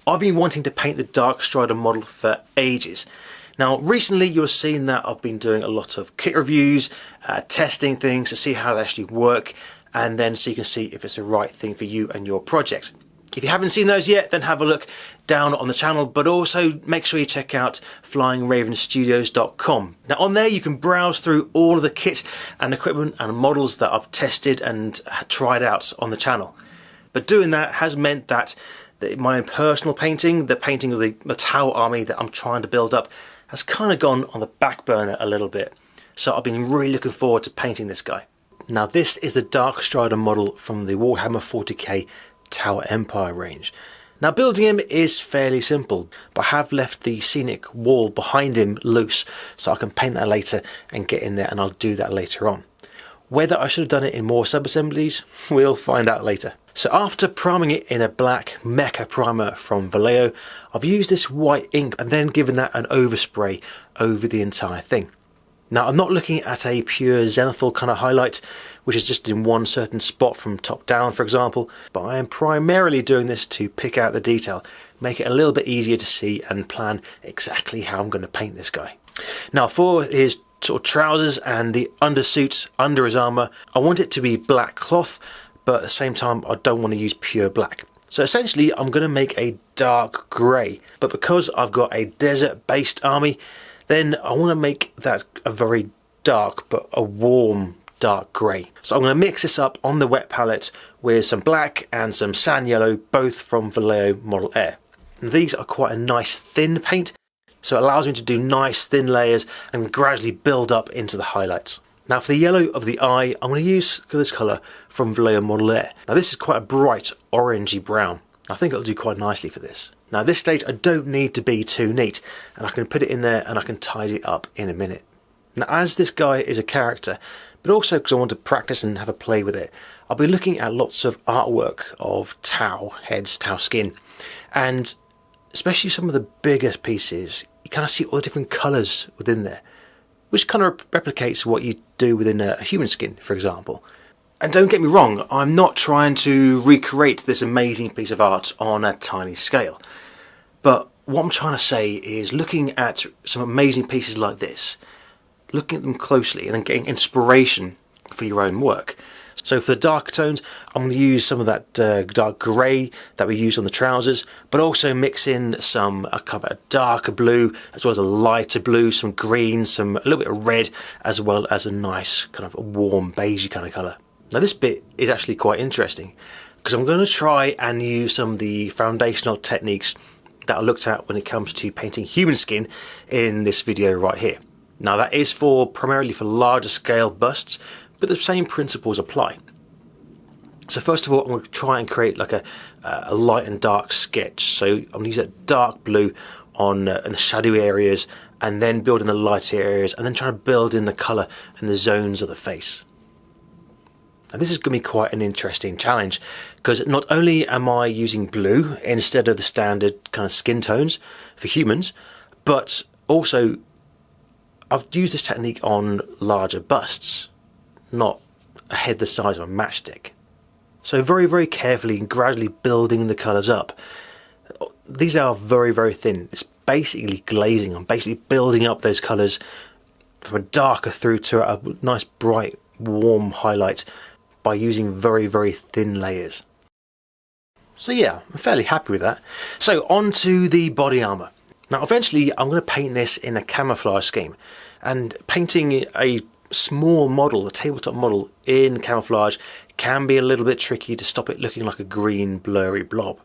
I've been wanting to paint the Darkstrider model for ages. Now recently you'll have seen that I've been doing a lot of kit reviews, testing things to see how they actually work, and then so you can see if it's the right thing for you and your projects. If you haven't seen those yet, then have a look down on the channel, but also make sure you check out flyingravenstudios.com. Now on there you can browse through all of the kit and equipment and models that I've tested and tried out on the channel. But doing that has meant that my own personal painting, the painting of the Tau army that I'm trying to build up, has kind of gone on the back burner a little bit. So I've been really looking forward to painting this guy. Now this is the Darkstrider model from the Warhammer 40k Tower Empire range. Now building him is fairly simple, but I have left the scenic wall behind him loose so I can paint that later and get in there, and I'll do that later on. Whether I should have done it in more sub-assemblies, we'll find out later. So after priming it in a black mecha primer from Vallejo, I've used this white ink and then given that an overspray over the entire thing. Now I'm not looking at a pure zenithal kind of highlight, which is just in one certain spot from top down, for example, but I am primarily doing this to pick out the detail, make it a little bit easier to see and plan exactly how I'm going to paint this guy. Now for his sort of trousers and the undersuit under his armour, I want it to be black cloth, but at the same time I don't want to use pure black. So essentially I'm going to make a dark grey, but because I've got a desert based army, then I want to make that a very dark but a warm dark grey. So I'm going to mix this up on the wet palette with some black and some sand yellow, both from Vallejo Model Air. And these are quite a nice thin paint, so it allows me to do nice thin layers and gradually build up into the highlights. Now for the yellow of the eye, I'm going to use this colour from Vallejo Model Air. Now this is quite a bright orangey brown. I think it'll do quite nicely for this. Now at this stage I don't need to be too neat, and I can put it in there and I can tidy it up in a minute. Now as this guy is a character, but also because I want to practice and have a play with it, I'll be looking at lots of artwork of Tau heads, Tau skin, and especially some of the bigger pieces, you kind of see all the different colours within there, which kind of replicates what you do within a human skin, for example. And don't get me wrong, I'm not trying to recreate this amazing piece of art on a tiny scale. But what I'm trying to say is looking at some amazing pieces like this, looking at them closely and then getting inspiration for your own work. So for the dark tones, I'm going to use some of that dark grey that we used on the trousers, but also mix in some kind of a darker blue, as well as a lighter blue, some green, a little bit of red, as well as a nice kind of a warm beige kind of colour. Now this bit is actually quite interesting, because I'm going to try and use some of the foundational techniques that I looked at when it comes to painting human skin in this video right here. Now that is primarily for larger scale busts, but the same principles apply. So first of all, I'm going to try and create like a light and dark sketch. So I'm going to use that dark blue in the shadowy areas, and then build in the lighter areas, and then try to build in the colour and the zones of the face. Now this is going to be quite an interesting challenge, because not only am I using blue instead of the standard kind of skin tones for humans, but also I've used this technique on larger busts, not a head the size of a matchstick. So very, very carefully and gradually building the colours up. These are very, very thin. It's basically glazing. I'm basically building up those colours from a darker through to a nice bright warm highlight by using very, very thin layers. So yeah, I'm fairly happy with that. So on to the body armour. Now eventually I'm going to paint this in a camouflage scheme, and painting a small model, a tabletop model in camouflage, can be a little bit tricky to stop it looking like a green blurry blob.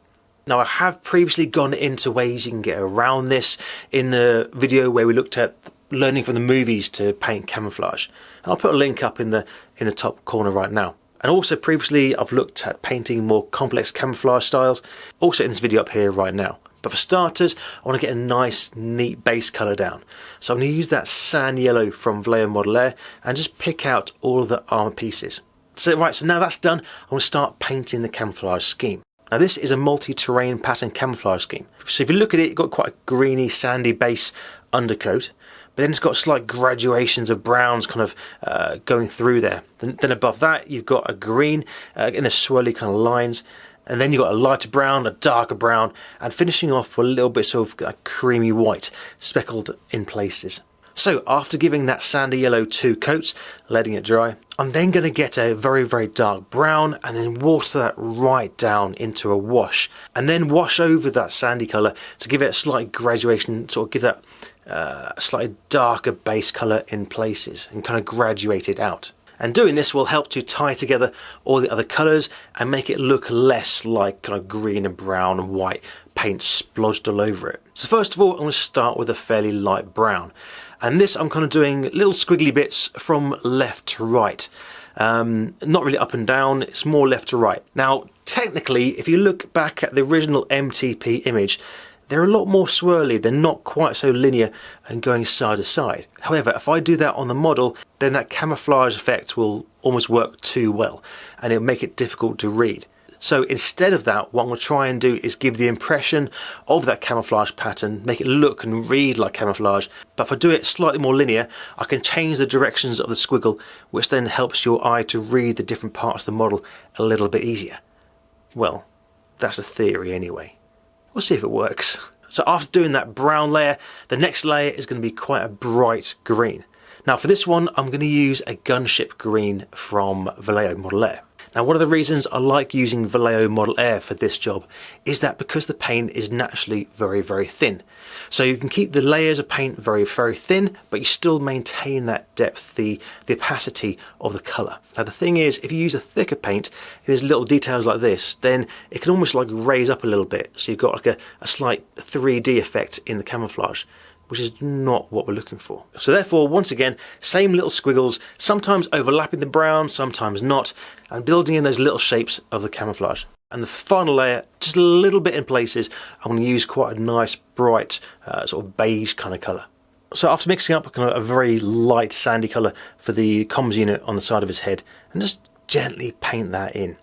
Now I have previously gone into ways you can get around this in the video where we looked at learning from the movies to paint camouflage, and I'll put a link up in the top corner right now. And also previously I've looked at painting more complex camouflage styles, also in this video up here right now. But for starters, I want to get a nice neat base colour down. So I'm going to use that sand yellow from Vallejo Model Air and just pick out all of the armour pieces. So right, so now that's done, I'm going to start painting the camouflage scheme. Now this is a multi-terrain pattern camouflage scheme. So if you look at it, you've got quite a greeny sandy base undercoat, but then it's got slight graduations of browns kind of going through there. Then above that you've got a green in the swirly kind of lines, And then you've got a lighter brown, a darker brown, and finishing off with a little bit sort of like creamy white, speckled in places. So after giving that sandy yellow 2 coats, letting it dry, I'm then going to get a very, very dark brown and then water that right down into a wash. And then wash over that sandy colour to give it a slight graduation, sort of give that slightly darker base colour in places and kind of graduate it out. And doing this will help to tie together all the other colours and make it look less like kind of green and brown and white paint splodged all over it. So first of all, I'm going to start with a fairly light brown. And this I'm kind of doing little squiggly bits from left to right. Not really up and down, it's more left to right. Now, technically, if you look back at the original MTP image, they're a lot more swirly, they're not quite so linear and going side to side. However, if I do that on the model, then that camouflage effect will almost work too well and it'll make it difficult to read. So instead of that, what I'm going to try and do is give the impression of that camouflage pattern, make it look and read like camouflage. But if I do it slightly more linear, I can change the directions of the squiggle, which then helps your eye to read the different parts of the model a little bit easier. Well, that's a theory anyway. We'll see if it works. So after doing that brown layer, the next layer is going to be quite a bright green. Now for this one, I'm going to use a gunship green from Vallejo Model Air. Now one of the reasons I like using Vallejo Model Air for this job is that because the paint is naturally very, very thin. So you can keep the layers of paint very, very thin, but you still maintain that depth, the opacity of the colour. Now the thing is, if you use a thicker paint, there's little details like this, then it can almost like raise up a little bit. So you've got like a slight 3D effect in the camouflage, which is not what we're looking for. So therefore, once again, same little squiggles, sometimes overlapping the brown, sometimes not, and building in those little shapes of the camouflage. And the final layer, just a little bit in places, I'm going to use quite a nice, bright, sort of beige kind of colour. So after mixing up kind of a very light sandy colour for the comms unit on the side of his head, and just gently paint that in.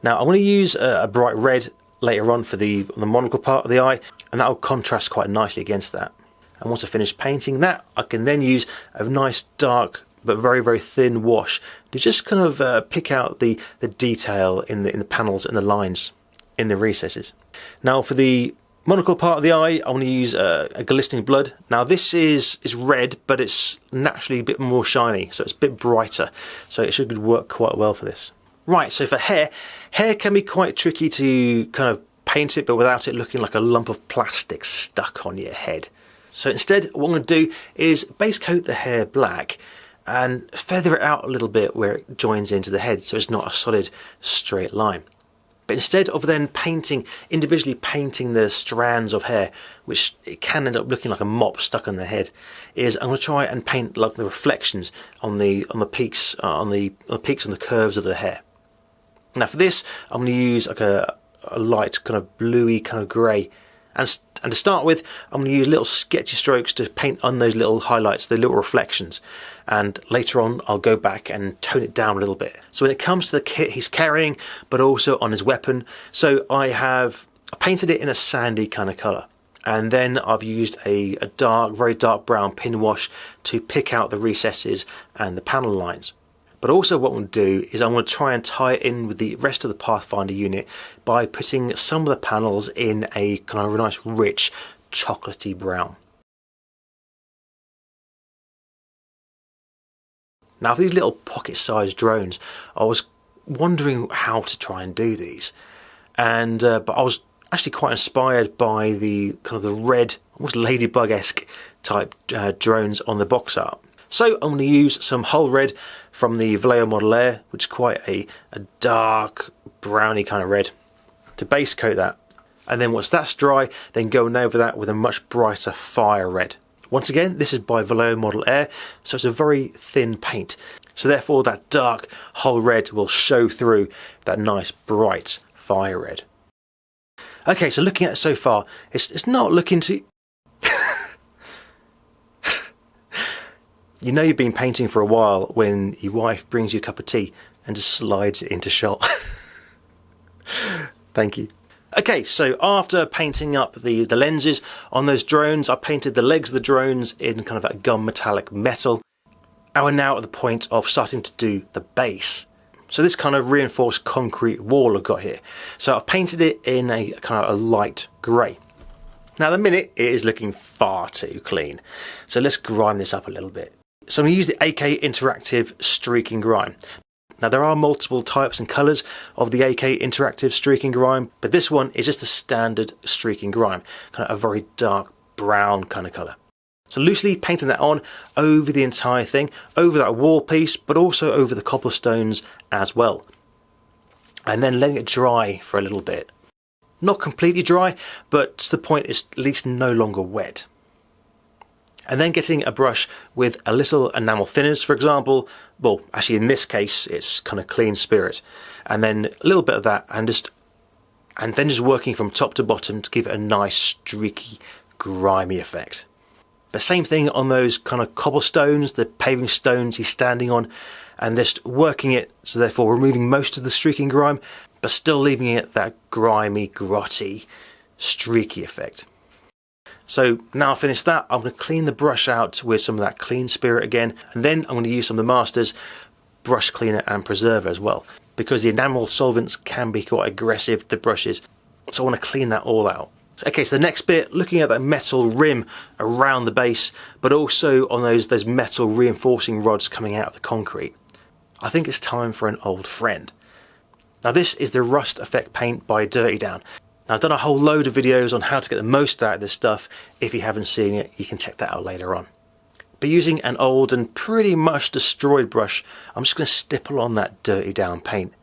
Now I'm going to use a bright red later on for the monocle part of the eye, and that will contrast quite nicely against that. And once I finish painting that, I can then use a nice dark but very, very thin wash to just kind of pick out the detail in the panels and the lines in the recesses. Now for the monocle part of the eye, I want to use a glistening blood. Now this is red, but it's naturally a bit more shiny, so it's a bit brighter. So it should work quite well for this. Right, so for hair can be quite tricky to kind of paint it, but without it looking like a lump of plastic stuck on your head. So instead, what I'm going to do is base coat the hair black and feather it out a little bit where it joins into the head, so it's not a solid straight line. But instead of then individually painting the strands of hair, which it can end up looking like a mop stuck on the head, is I'm going to try and paint like the reflections on the peaks on the peaks and the curves of the hair. Now for this, I'm going to use like a light kind of bluey kind of grey. And to start with, I'm going to use little sketchy strokes to paint on those little highlights, the little reflections. And later on, I'll go back and tone it down a little bit. So when it comes to the kit he's carrying, but also on his weapon, so I painted it in a sandy kind of colour. And then I've used a dark, very dark brown pin wash to pick out the recesses and the panel lines. But also what I'm going to do is I'm going to try and tie it in with the rest of the Pathfinder unit by putting some of the panels in a kind of nice rich chocolatey brown. Now for these little pocket-sized drones, I was wondering how to try and do these, and but I was actually quite inspired by the kind of the red, almost ladybug-esque type drones on the box art. So I'm going to use some Hull Red from the Vallejo Model Air, which is quite a dark browny kind of red, to base coat that. And then once that's dry, then going over that with a much brighter fire red. Once again, this is by Vallejo Model Air, so it's a very thin paint. So therefore that dark Hull Red will show through that nice bright fire red. Okay, so looking at it so far, it's not looking too... You know you've been painting for a while when your wife brings you a cup of tea and just slides it into shot. Thank you. Okay, so after painting up the lenses on those drones, I painted the legs of the drones in kind of a gun metallic metal. And we're now at the point of starting to do the base. So this kind of reinforced concrete wall I've got here. So I've painted it in a kind of a light grey. Now at the minute it is looking far too clean. So let's grime this up a little bit. So I'm going to use the AK Interactive Streaking Grime. Now there are multiple types and colours of the AK Interactive Streaking Grime, but this one is just a standard streaking grime, kind of a very dark brown kind of colour. So loosely painting that on over the entire thing, over that wall piece, but also over the cobblestones as well. And then letting it dry for a little bit. Not completely dry, but to the point it's at least no longer wet. And then getting a brush with a little enamel thinners, for example. Well, actually in this case, it's kind of clean spirit. And then a little bit of that, and then just working from top to bottom to give it a nice streaky, grimy effect. The same thing on those kind of cobblestones, the paving stones he's standing on, and just working it, so therefore removing most of the streaking grime, but still leaving it that grimy, grotty, streaky effect. So now I've finished that, I'm going to clean the brush out with some of that clean spirit again, and then I'm going to use some of the Masters brush cleaner and preserver as well, because the enamel solvents can be quite aggressive with the brushes, so I want to clean that all out. Okay, so the next bit, looking at that metal rim around the base, but also on those metal reinforcing rods coming out of the concrete. I think it's time for an old friend. Now this is the Rust Effect paint by Dirty Down. Now I've done a whole load of videos on how to get the most out of this stuff. If you haven't seen it, you can check that out later on. But using an old and pretty much destroyed brush, I'm just going to stipple on that Dirty Down paint.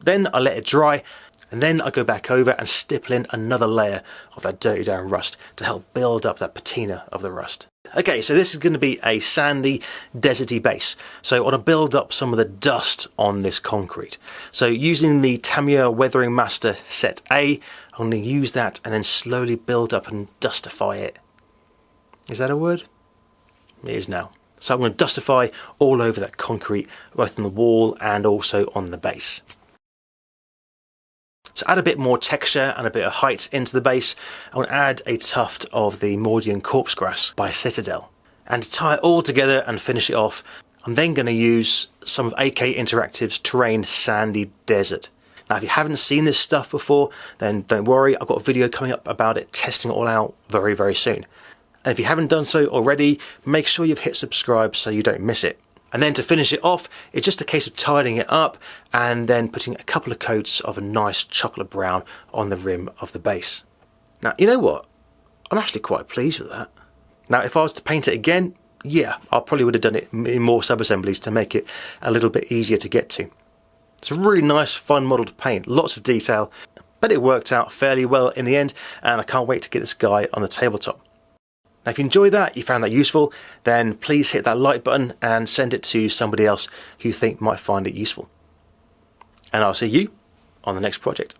Then I let it dry, and then I go back over and stipple in another layer of that Dirty Down rust to help build up that patina of the rust. Okay, so this is going to be a sandy, deserty base. So I want to build up some of the dust on this concrete. So using the Tamiya Weathering Master Set A, I'm going to use that and then slowly build up and dustify it. Is that a word? It is now. So I'm going to dustify all over that concrete, both on the wall and also on the base. So add a bit more texture and a bit of height into the base. I want to add a tuft of the Mordian Corpse Grass by Citadel. And to tie it all together and finish it off, I'm then going to use some of AK Interactive's Terrain Sandy Desert. Now if you haven't seen this stuff before, then don't worry, I've got a video coming up about it, testing it all out very, very soon. And if you haven't done so already, make sure you've hit subscribe so you don't miss it. And then to finish it off, it's just a case of tidying it up and then putting a couple of coats of a nice chocolate brown on the rim of the base. Now, you know what? I'm actually quite pleased with that. Now, if I was to paint it again, yeah, I probably would have done it in more sub-assemblies to make it a little bit easier to get to. It's a really nice, fun model to paint, lots of detail, but it worked out fairly well in the end, and I can't wait to get this guy on the tabletop. Now, if you enjoyed that, you found that useful, then please hit that like button and send it to somebody else who you think might find it useful. And I'll see you on the next project.